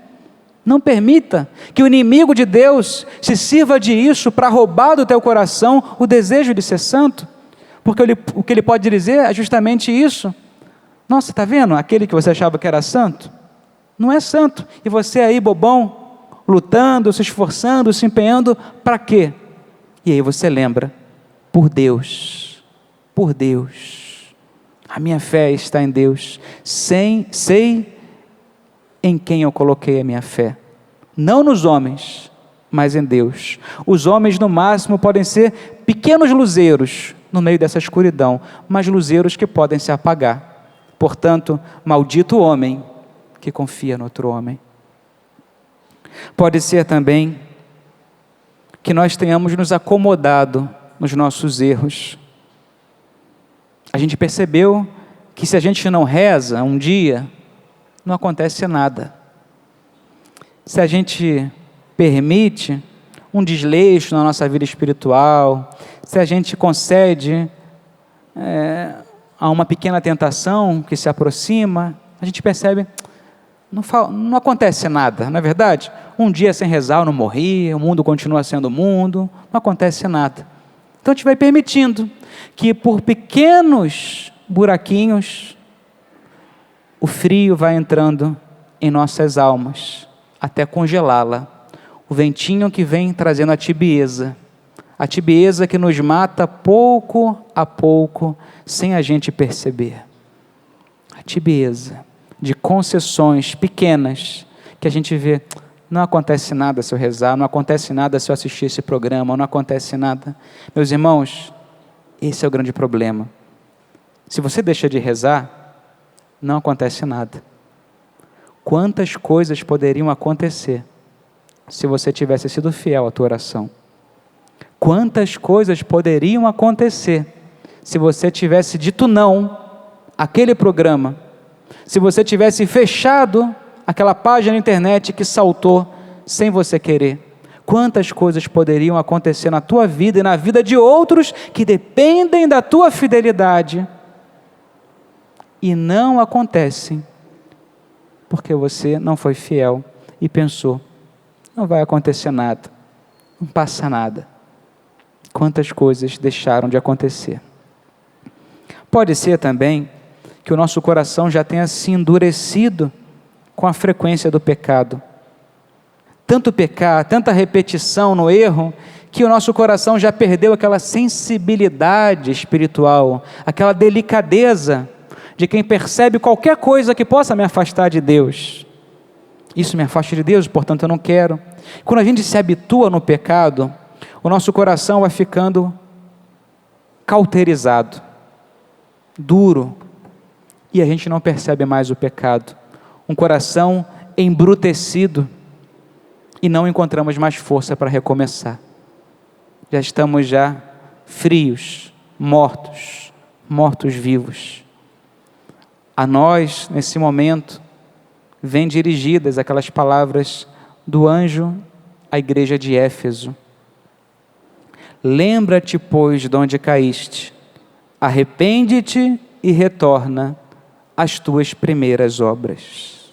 Não permita que o inimigo de Deus se sirva disso para roubar do teu coração o desejo de ser santo, porque o que ele pode dizer é justamente isso. Nossa, está vendo? Aquele que você achava que era santo, não é santo, e você aí bobão, lutando, se esforçando, se empenhando, para quê? E aí você lembra, por Deus, a minha fé está em Deus, sei em quem eu coloquei a minha fé, não nos homens, mas em Deus. Os homens no máximo podem ser pequenos luzeiros no meio dessa escuridão, mas luzeiros que podem se apagar. Portanto, maldito o homem que confia no outro homem. Pode ser também que nós tenhamos nos acomodado nos nossos erros. A gente percebeu que se a gente não reza um dia, não acontece nada. Se a gente permite um desleixo na nossa vida espiritual, se a gente concede a uma pequena tentação que se aproxima, a gente percebe, não acontece nada, não é verdade? Um dia sem rezar eu não morri, o mundo continua sendo o mundo, não acontece nada. Então a gente vai permitindo que por pequenos buraquinhos, o frio vai entrando em nossas almas, até congelá-la. O ventinho que vem trazendo a tibieza que nos mata pouco a pouco, sem a gente perceber. A tibieza de concessões pequenas, que a gente vê, não acontece nada se eu rezar, não acontece nada se eu assistir esse programa, não acontece nada. Meus irmãos, esse é o grande problema. Se você deixa de rezar, não acontece nada. Quantas coisas poderiam acontecer se você tivesse sido fiel à tua oração? Quantas coisas poderiam acontecer se você tivesse dito não àquele programa, se você tivesse fechado aquela página na internet que saltou sem você querer? Quantas coisas poderiam acontecer na tua vida e na vida de outros que dependem da tua fidelidade e não acontecem porque você não foi fiel e pensou, não vai acontecer nada, não passa nada. Quantas coisas deixaram de acontecer. Pode ser também que o nosso coração já tenha se endurecido com a frequência do pecado. Tanto pecar, tanta repetição no erro, que o nosso coração já perdeu aquela sensibilidade espiritual, aquela delicadeza de quem percebe qualquer coisa que possa me afastar de Deus. Isso me afasta de Deus, portanto eu não quero. Quando a gente se habitua no pecado, o nosso coração vai ficando cauterizado, duro, e a gente não percebe mais o pecado. Um coração embrutecido, e não encontramos mais força para recomeçar. Já estamos frios, mortos vivos. A nós, nesse momento, vêm dirigidas aquelas palavras do anjo à igreja de Éfeso. Lembra-te, pois, de onde caíste, arrepende-te e retorna às tuas primeiras obras.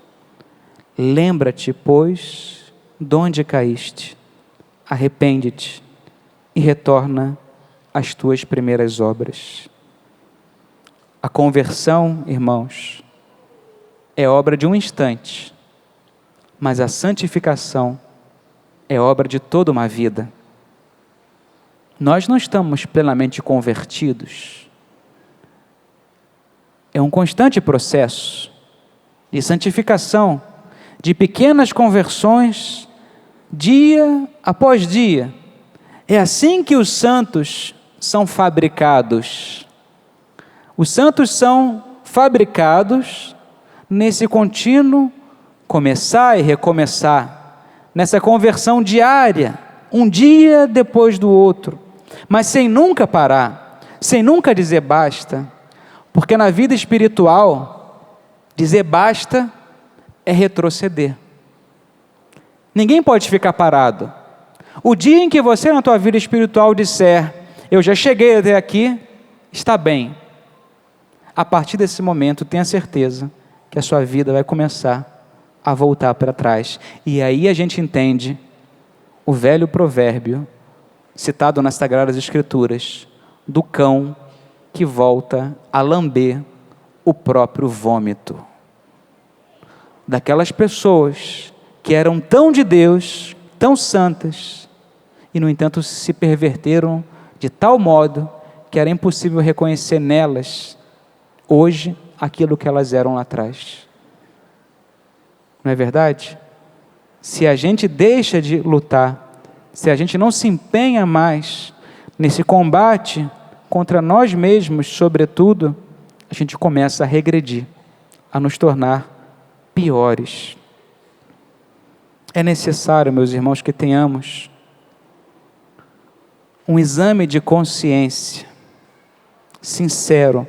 Lembra-te, pois, de onde caíste, arrepende-te e retorna às tuas primeiras obras. A conversão, irmãos, é obra de um instante, mas a santificação é obra de toda uma vida. Nós não estamos plenamente convertidos. É um constante processo de santificação, de pequenas conversões, dia após dia. É assim que os santos são fabricados. Os santos são fabricados nesse contínuo começar e recomeçar, nessa conversão diária, um dia depois do outro, mas sem nunca parar, sem nunca dizer basta, porque na vida espiritual, dizer basta é retroceder. Ninguém pode ficar parado. O dia em que você na tua vida espiritual disser, eu já cheguei até aqui, está bem. A partir desse momento, tenha certeza que a sua vida vai começar a voltar para trás. E aí a gente entende o velho provérbio, citado nas Sagradas Escrituras, do cão que volta a lamber o próprio vômito. Daquelas pessoas que eram tão de Deus, tão santas, e no entanto se perverteram de tal modo que era impossível reconhecer nelas hoje aquilo que elas eram lá atrás. Não é verdade? Se a gente deixa de lutar, se a gente não se empenha mais nesse combate contra nós mesmos, sobretudo, a gente começa a regredir, a nos tornar piores. É necessário, meus irmãos, que tenhamos um exame de consciência sincero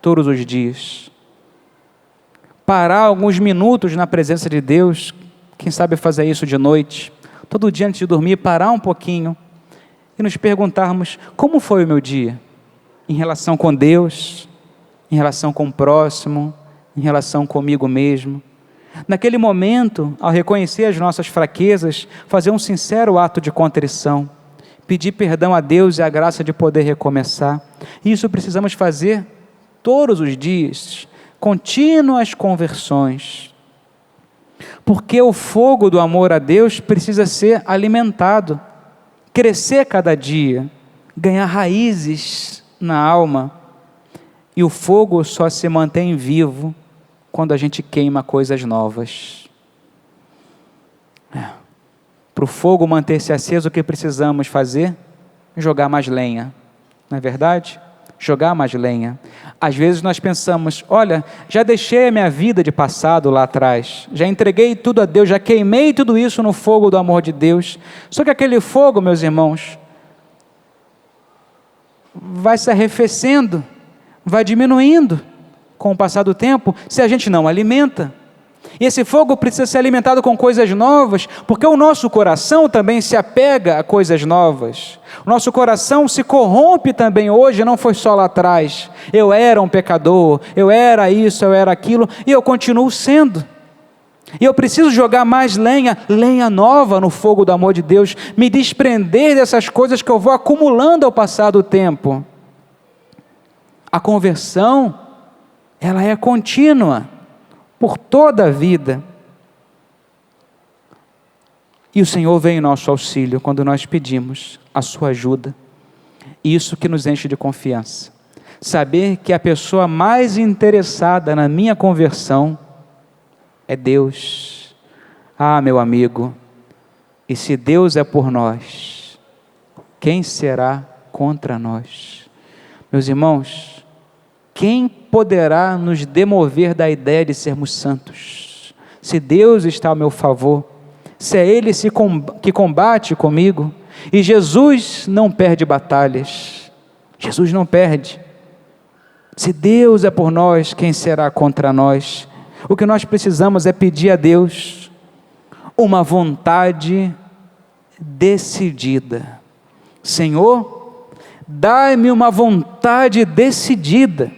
todos os dias. Parar alguns minutos na presença de Deus, quem sabe fazer isso de noite, todo dia antes de dormir, parar um pouquinho e nos perguntarmos, como foi o meu dia? Em relação com Deus, em relação com o próximo, em relação comigo mesmo. Naquele momento, ao reconhecer as nossas fraquezas, fazer um sincero ato de contrição, pedir perdão a Deus e a graça de poder recomeçar. Isso precisamos fazer todos os dias, contínuas conversões, porque o fogo do amor a Deus precisa ser alimentado, crescer cada dia, ganhar raízes na alma, e o fogo só se mantém vivo quando a gente queima coisas novas. Para o fogo manter-se aceso, o que precisamos fazer? Jogar mais lenha, não é verdade? Jogar mais lenha. Às vezes nós pensamos, olha, já deixei a minha vida de passado lá atrás, já entreguei tudo a Deus, já queimei tudo isso no fogo do amor de Deus, só que aquele fogo, meus irmãos, vai se arrefecendo, vai diminuindo com o passar do tempo, se a gente não alimenta. E esse fogo precisa ser alimentado com coisas novas, porque o nosso coração também se apega a coisas novas. O nosso coração se corrompe também hoje, não foi só lá atrás. Eu era um pecador, eu era isso, eu era aquilo, e eu continuo sendo. E eu preciso jogar mais lenha nova no fogo do amor de Deus, me desprender dessas coisas que eu vou acumulando ao passar do tempo. A conversão, ela é contínua, por toda a vida. E o Senhor vem em nosso auxílio quando nós pedimos a sua ajuda. Isso que nos enche de confiança. Saber que a pessoa mais interessada na minha conversão é Deus. Ah, meu amigo, e se Deus é por nós, quem será contra nós? Meus irmãos, quem poderá nos demover da ideia de sermos santos? Se Deus está ao meu favor, se é Ele que combate comigo, e Jesus não perde batalhas, Jesus não perde. Se Deus é por nós, quem será contra nós? O que nós precisamos é pedir a Deus uma vontade decidida. Senhor, dai-me uma vontade decidida.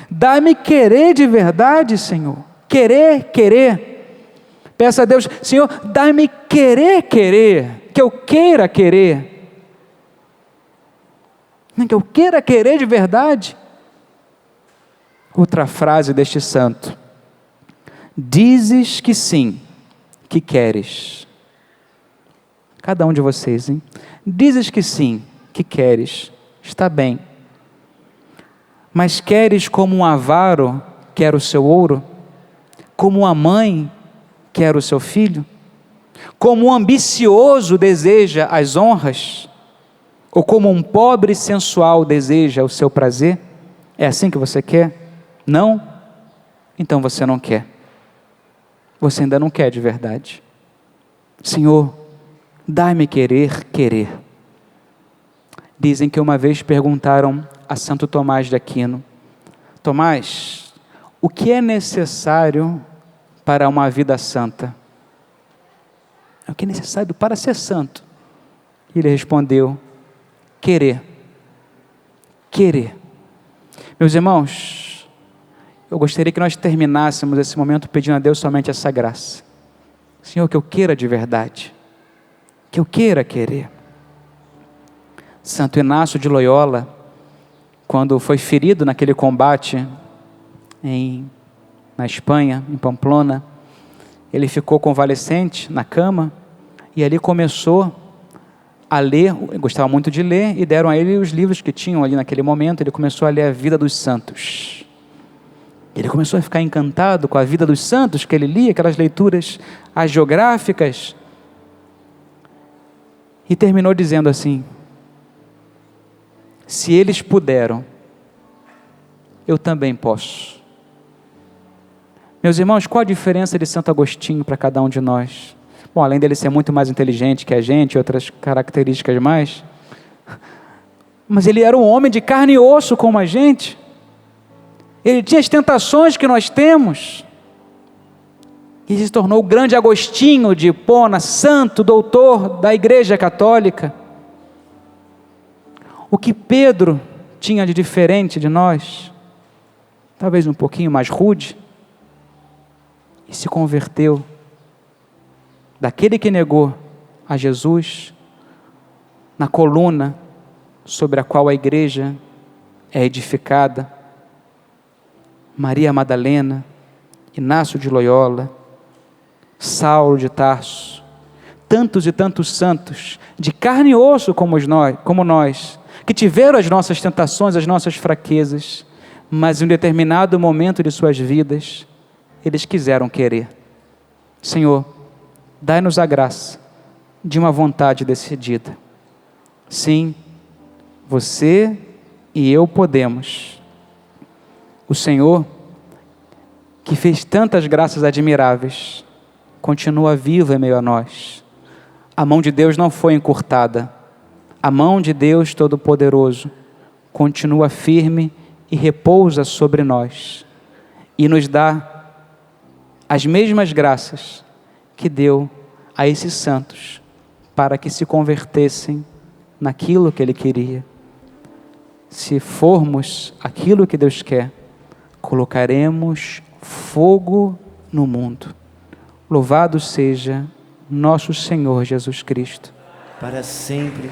Dai-me querer de verdade, Senhor. Querer. Peça a Deus, Senhor, dai-me querer, que eu queira querer. Que eu queira querer de verdade. Outra frase deste santo: dizes que sim, que queres. Cada um de vocês, hein? Dizes que sim, que queres. Está bem. Mas queres como um avaro quer o seu ouro? Como uma mãe quer o seu filho? Como um ambicioso deseja as honras? Ou como um pobre sensual deseja o seu prazer? É assim que você quer? Não? Então você não quer. Você ainda não quer de verdade. Senhor, dai-me querer. Dizem que uma vez perguntaram a Santo Tomás de Aquino: Tomás, o que é necessário para uma vida santa? O que é necessário para ser santo? E ele respondeu: querer. Meus irmãos, eu gostaria que nós terminássemos esse momento pedindo a Deus somente essa graça. Senhor, que eu queira de verdade, que eu queira querer. Santo Inácio de Loyola, quando foi ferido naquele combate na Espanha, em Pamplona, ele ficou convalescente na cama, e ali começou a ler, gostava muito de ler, e deram a ele os livros que tinham ali naquele momento. Ele começou a ler a vida dos santos. Ele começou a ficar encantado com a vida dos santos que ele lia, aquelas leituras hagiográficas, e terminou dizendo assim: se eles puderam, eu também posso. Meus irmãos, qual a diferença de Santo Agostinho para cada um de nós? Bom, além dele ser muito mais inteligente que a gente, outras características mais, mas ele era um homem de carne e osso como a gente. Ele tinha as tentações que nós temos, e se tornou o grande Agostinho de Hipona, santo doutor da Igreja Católica. O que Pedro tinha de diferente de nós, talvez um pouquinho mais rude, e se converteu daquele que negou a Jesus na coluna sobre a qual a igreja é edificada. Maria Madalena, Inácio de Loyola, Saulo de Tarso, tantos e tantos santos de carne e osso como nós, que tiveram as nossas tentações, as nossas fraquezas, mas em um determinado momento de suas vidas, eles quiseram querer. Senhor, dai-nos a graça de uma vontade decidida. Sim, você e eu podemos. O Senhor, que fez tantas graças admiráveis, continua vivo em meio a nós. A mão de Deus não foi encurtada. A mão de Deus Todo-Poderoso continua firme e repousa sobre nós, e nos dá as mesmas graças que deu a esses santos, para que se convertessem naquilo que Ele queria. Se formos aquilo que Deus quer, colocaremos fogo no mundo. Louvado seja nosso Senhor Jesus Cristo. Para sempre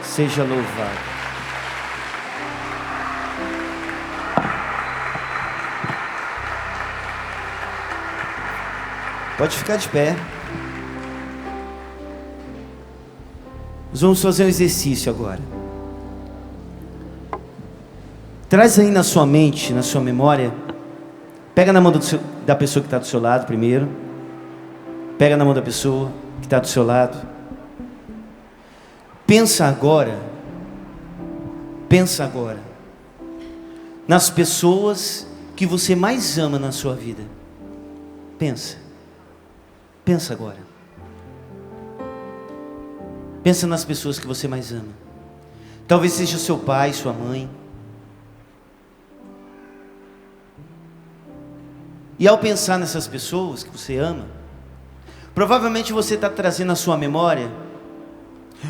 seja louvado. Pode ficar de pé. Nós vamos fazer um exercício agora. Traz aí na sua mente, na sua memória. Pega na mão da pessoa que está do seu lado primeiro. Pega na mão da pessoa que está do seu lado. Pensa agora nas pessoas que você mais ama na sua vida. Pensa agora. Pensa nas pessoas que você mais ama. Talvez seja seu pai, sua mãe. E ao pensar nessas pessoas que você ama, provavelmente você está trazendo à sua memória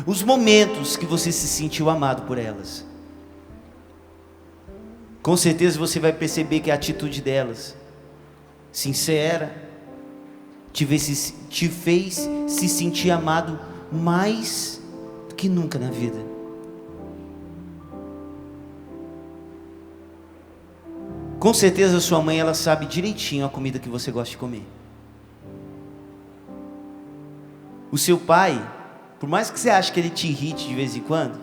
os momentos que você se sentiu amado por elas. Com certeza você vai perceber que a atitude delas, sincera, te fez se sentir amado mais do que nunca na vida. Com certeza sua mãe, ela sabe direitinho a comida que você gosta de comer. O seu pai, por mais que você ache que ele te irrite de vez em quando,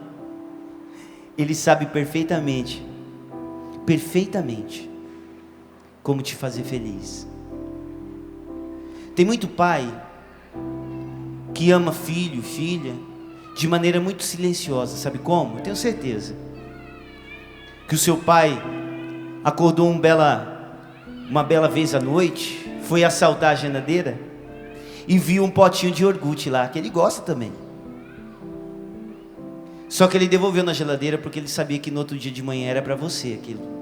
ele sabe perfeitamente como te fazer feliz. Tem muito pai que ama filho, filha, de maneira muito silenciosa. Sabe como? Eu tenho certeza que o seu pai acordou uma bela vez à noite, foi assaltar a geladeira e viu um potinho de iogurte lá, que ele gosta também. Só que ele devolveu na geladeira porque ele sabia que no outro dia de manhã era para você aquilo.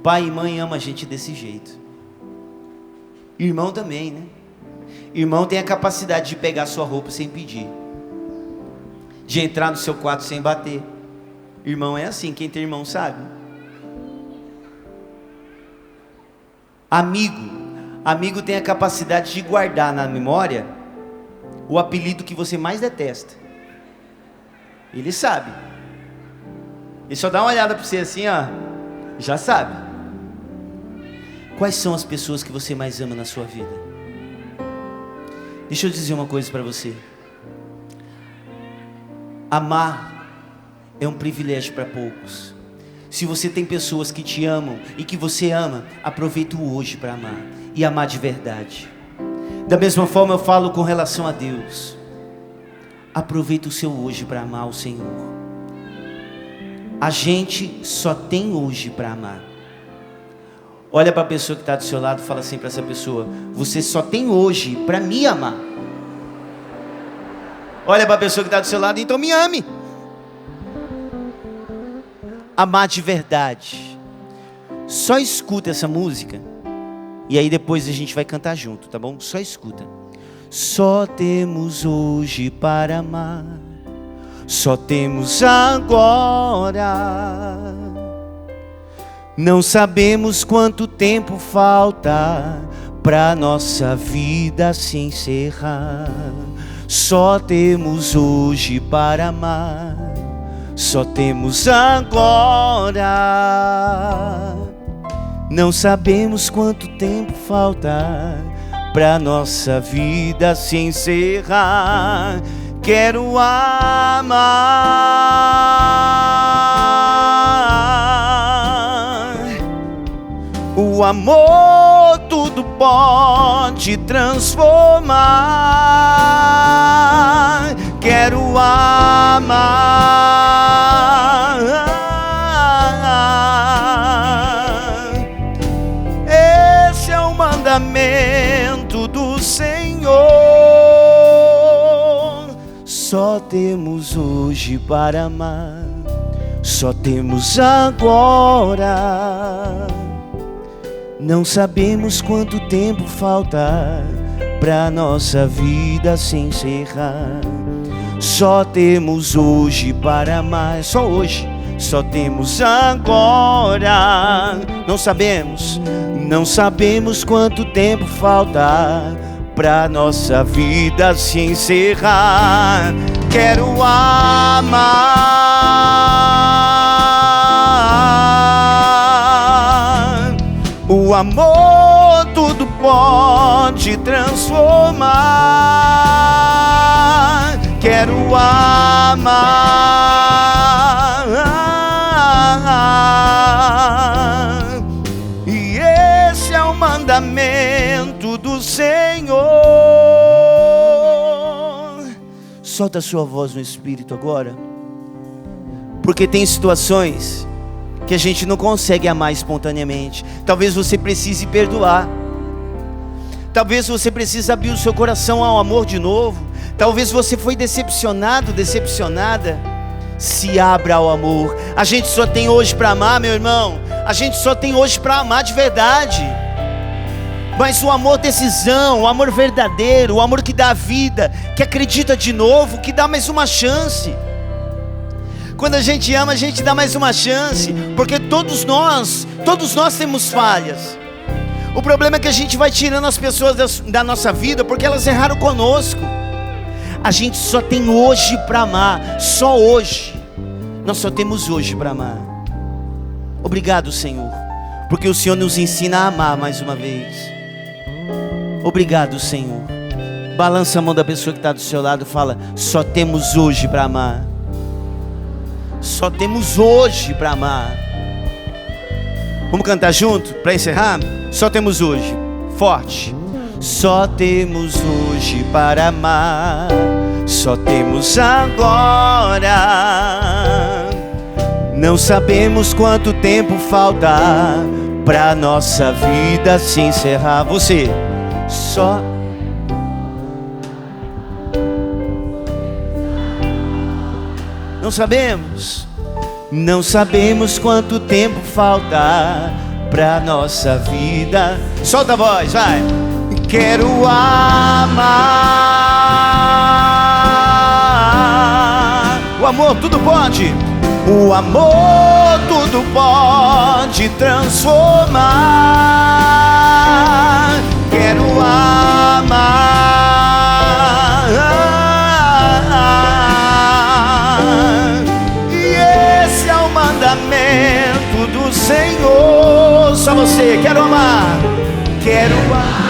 Pai e mãe amam a gente desse jeito. Irmão também, né? Irmão tem a capacidade de pegar sua roupa sem pedir, de entrar no seu quarto sem bater. Irmão é assim, quem tem irmão sabe. Amigo tem a capacidade de guardar na memória o apelido que você mais detesta. Ele sabe. Ele só dá uma olhada para você assim, ó, já sabe. Quais são as pessoas que você mais ama na sua vida? Deixa eu dizer uma coisa para você. Amar é um privilégio para poucos. Se você tem pessoas que te amam e que você ama, aproveita o hoje para amar e amar de verdade. Da mesma forma eu falo com relação a Deus. Aproveita o seu hoje para amar o Senhor. A gente só tem hoje para amar. Olha para a pessoa que está do seu lado e fala assim para essa pessoa: você só tem hoje para me amar. Olha para a pessoa que está do seu lado, então me ame. Amar de verdade. Só escuta essa música e aí depois a gente vai cantar junto, tá bom? Só escuta. Só temos hoje para amar, só temos agora. Não sabemos quanto tempo falta pra nossa vida se encerrar. Só temos hoje para amar, só temos agora. Não sabemos quanto tempo falta pra nossa vida se encerrar. Quero amar. O amor tudo pode transformar. Quero amar. Esse é o mandamento do Senhor. Só temos hoje para amar, só temos agora. Não sabemos quanto tempo falta pra nossa vida se encerrar. Só temos hoje para amar, só hoje. Só temos agora. Não sabemos quanto tempo falta pra nossa vida se encerrar. Quero amar. O amor tudo pode transformar. Quero amar. E esse é o mandamento do Senhor. Solta a sua voz no Espírito agora. Porque tem situações que a gente não consegue amar espontaneamente. Talvez você precise perdoar. Talvez você precise abrir o seu coração ao amor de novo. Talvez você foi decepcionado, decepcionada. Se abra ao amor. A gente só tem hoje para amar, meu irmão. A gente só tem hoje para amar de verdade. Mas o amor decisão, o amor verdadeiro, o amor que dá vida, que acredita de novo, que dá mais uma chance. Quando a gente ama, a gente dá mais uma chance, porque todos nós temos falhas. O problema é que a gente vai tirando as pessoas da nossa vida, porque elas erraram conosco. A gente só tem hoje para amar, só hoje. Nós só temos hoje para amar. Obrigado, Senhor, porque o Senhor nos ensina a amar mais uma vez. Obrigado, Senhor. Balança a mão da pessoa que está do seu lado e fala: só temos hoje para amar. Só temos hoje para amar. Vamos cantar junto para encerrar? Só temos hoje. Forte. Só temos hoje para amar. Só temos agora. Não sabemos quanto tempo falta para nossa vida se encerrar. Você. Só. Não sabemos. Não sabemos quanto tempo falta pra nossa vida. Solta a voz, vai. Quero amar. O amor tudo pode. O amor tudo pode transformar. Quero amar. Mandamento do Senhor. Só você, quero amar. Quero amar.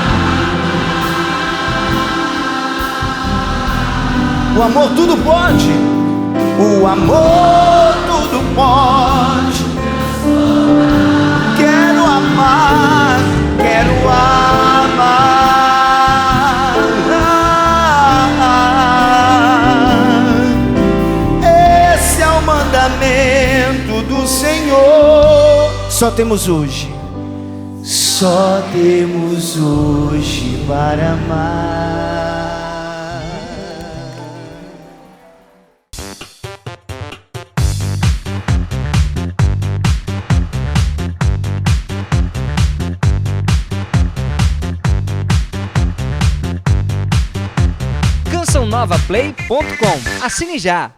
O amor tudo pode. O amor tudo pode. Quero amar. Quero amar. Esse é o mandamento do Senhor. Só temos hoje. Só temos hoje para amar. CançãoNovaPlay.com. Assine já.